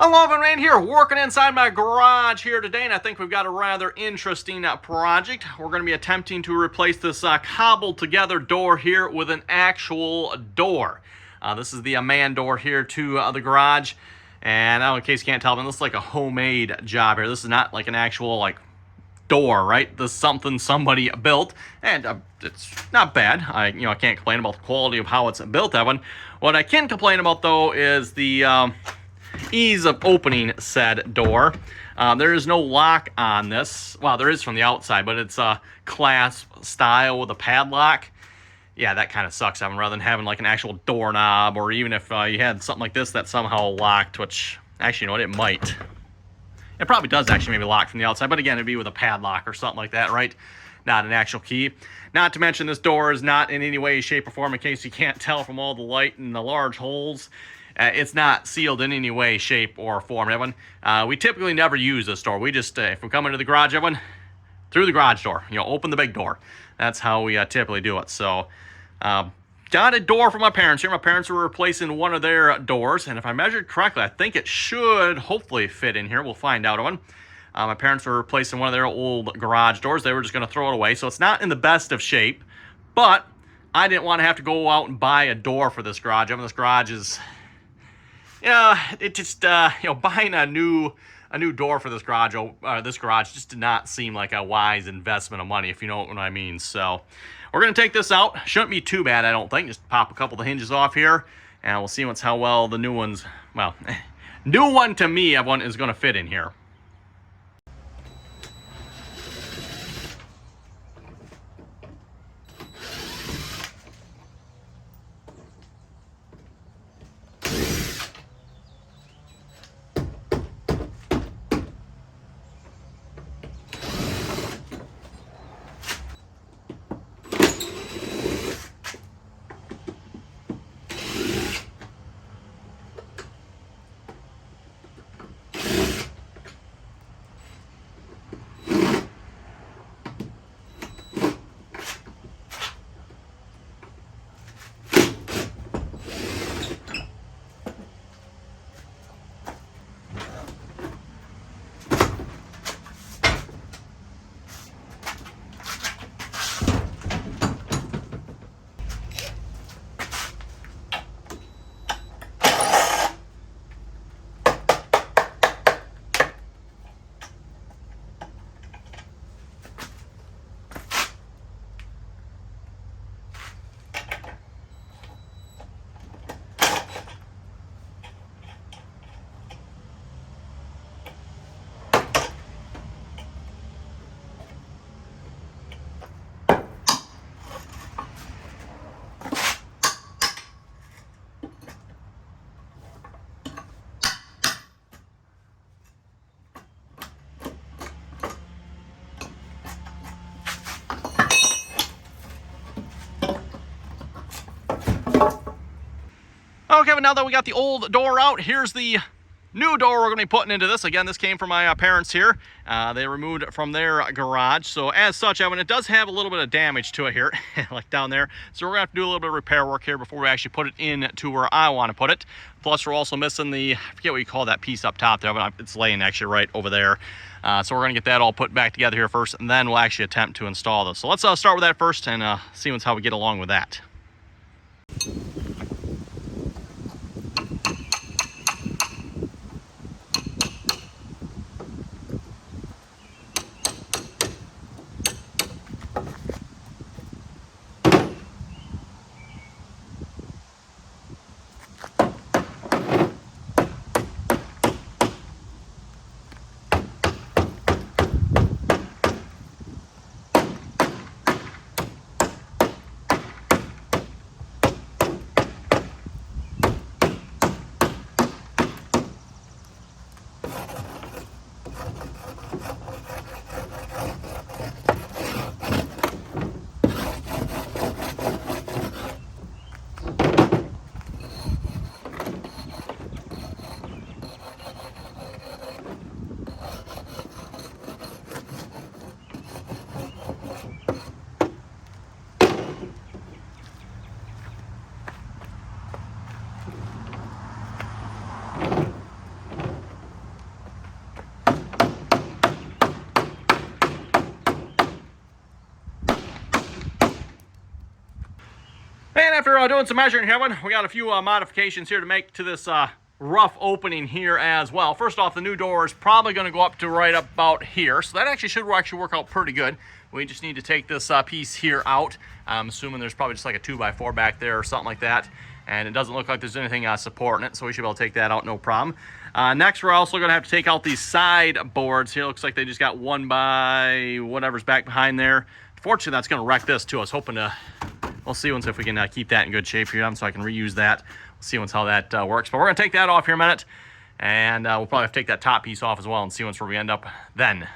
Hello, man here, working inside my garage here today, and I think we've got a rather interesting project. We're going to be attempting to replace this cobbled together door here with an actual door. This is the man door here to the garage, and in case you can't tell, this is like a homemade job here. This is not like an actual door, right? This is something somebody built, and it's not bad. I can't complain about the quality of how it's built, Evan. What I can complain about though is the ease of opening said door. There is no lock on this. Well, there is from the outside, but it's a clasp style with a padlock. Yeah, that kind of sucks, Evan, rather than having like an actual doorknob, or even if you had something like this that somehow locked, which actually, you know what, it might. It probably does actually maybe lock from the outside, but again, it'd be with a padlock or something like that, right? Not an actual key. Not to mention this door is not in any way, shape, or form, in case you can't tell from all the light and the large holes. It's not sealed in any way, shape, or form, Evan. We typically never use this door. We just, if we come into the garage, Evan, through the garage door, open the big door. That's how we typically do it. So, got a door from my parents here. My parents were replacing one of their doors, and if I measured correctly, I think it should hopefully fit in here. We'll find out, Evan. My parents were replacing one of their old garage doors. They were just going to throw it away, so it's not in the best of shape, but I didn't want to have to go out and buy a door for this garage. Evan, this garage is... yeah, it just, buying a new door for this garage just did not seem like a wise investment of money, if you know what I mean. So we're going to take this out. Shouldn't be too bad, I don't think. Just pop a couple of the hinges off here, and we'll see how well the new ones, well, new one to me, everyone, is going to fit in here. Okay, but now that we got the old door out, here's the new door we're going to be putting into this. Again, this came from my parents here. They removed it from their garage. So as such, Evan, it does have a little bit of damage to it here, like down there. So we're going to have to do a little bit of repair work here before we actually put it in to where I want to put it. Plus, we're also missing the, I forget what you call that piece up top there, but it's laying actually right over there. So we're going to get that all put back together here first, and then we'll actually attempt to install this. So let's start with that first and see how we get along with that. after doing some measuring here, we got a few modifications here to make to this rough opening here as well. First off, the new door is probably going to go up to right about here, so that actually should work out pretty good. We just need to take this piece here out. I'm assuming there's probably just like a 2x4 back there or something like that, and it doesn't look like there's anything supporting it, so we should be able to take that out, no problem. Next, we're also going to have to take out these side boards here. Looks like they just got 1 by whatever's back behind there. Fortunately, that's going to wreck this too. I was hoping to, we'll see once if we can keep that in good shape here so I can reuse that. We'll see once how that works. But we're going to take that off here in a minute, and we'll probably have to take that top piece off as well and see once where we end up then.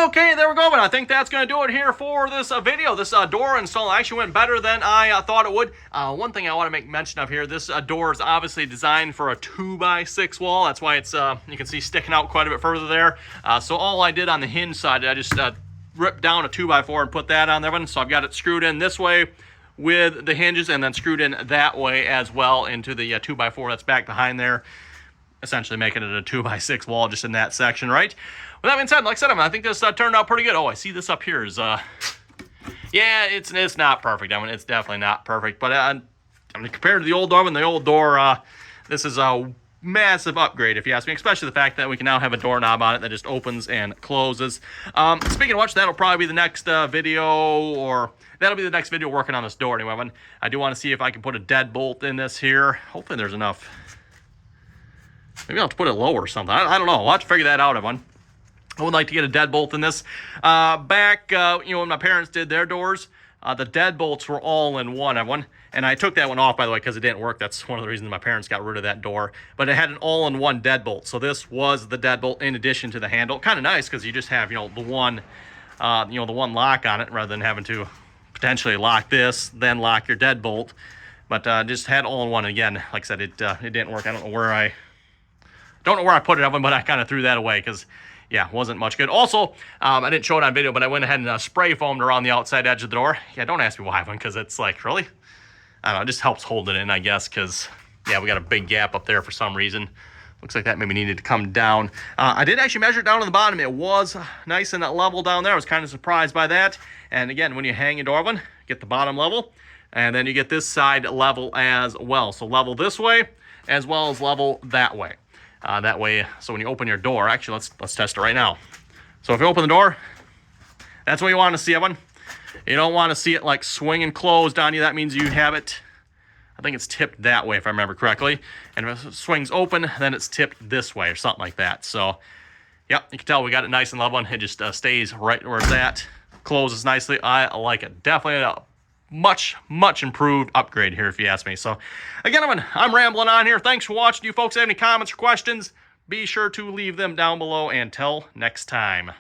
Okay, there we go, but I think that's going to do it here for this video. This door install actually went better than I thought it would. One thing I want to make mention of here, this door is obviously designed for a 2x6 wall. That's why it's, you can see sticking out quite a bit further there. So all I did on the hinge side, I just ripped down a 2x4 and put that on there one. So I've got it screwed in this way with the hinges and then screwed in that way as well into the 2x4 that's back behind there, essentially making it a 2x6 wall just in that section, right? With that being said, like I said, I think this turned out pretty good. Oh, I see this up here is, yeah, it's not perfect. I mean, it's definitely not perfect, but I mean, compared to the old door and the old door, this is a massive upgrade, if you ask me, especially the fact that we can now have a doorknob on it that just opens and closes. Speaking of which, that'll probably be the next video, or that'll be the next video working on this door anyway. I do want to see if I can put a deadbolt in this here. Hopefully there's enough. Maybe I'll have to put it lower or something. I don't know. I'll have to figure that out, everyone. I would like to get a deadbolt in this. Back, when my parents did their doors, the deadbolts were all in one, everyone. And I took that one off, by the way, because it didn't work. That's one of the reasons my parents got rid of that door. But it had an all-in-one deadbolt. So this was the deadbolt in addition to the handle. Kind of nice because you just have, the one lock on it rather than having to potentially lock this, then lock your deadbolt. But just had all-in-one. Again, like I said, it didn't work. I don't know where I put it, everyone, but I kind of threw that away because, yeah, wasn't much good. Also, I didn't show it on video, but I went ahead and spray foamed around the outside edge of the door. Yeah, don't ask me why, because it's like, really? I don't know, it just helps hold it in, I guess, because, yeah, we got a big gap up there for some reason. Looks like that maybe needed to come down. I did actually measure it down on the bottom. It was nice and level down there. I was kind of surprised by that. And again, when you hang your door one, get the bottom level, and then you get this side level as well. So level this way, as well as level that way. That way, so when you open your door, actually, let's test it right now. So if you open the door, that's what you want to see, everyone. You don't want to see it like swinging closed on you. That means you have it, I think it's tipped that way if I remember correctly. And if it swings open, then it's tipped this way or something like that. So, yep, you can tell we got it nice and level, and it just stays right where it's at. Closes nicely. I like it. Definitely a much improved upgrade here, if you ask me. So again, I'm rambling on here. Thanks for watching. You folks have any comments or questions, be sure to leave them down below. Until next time.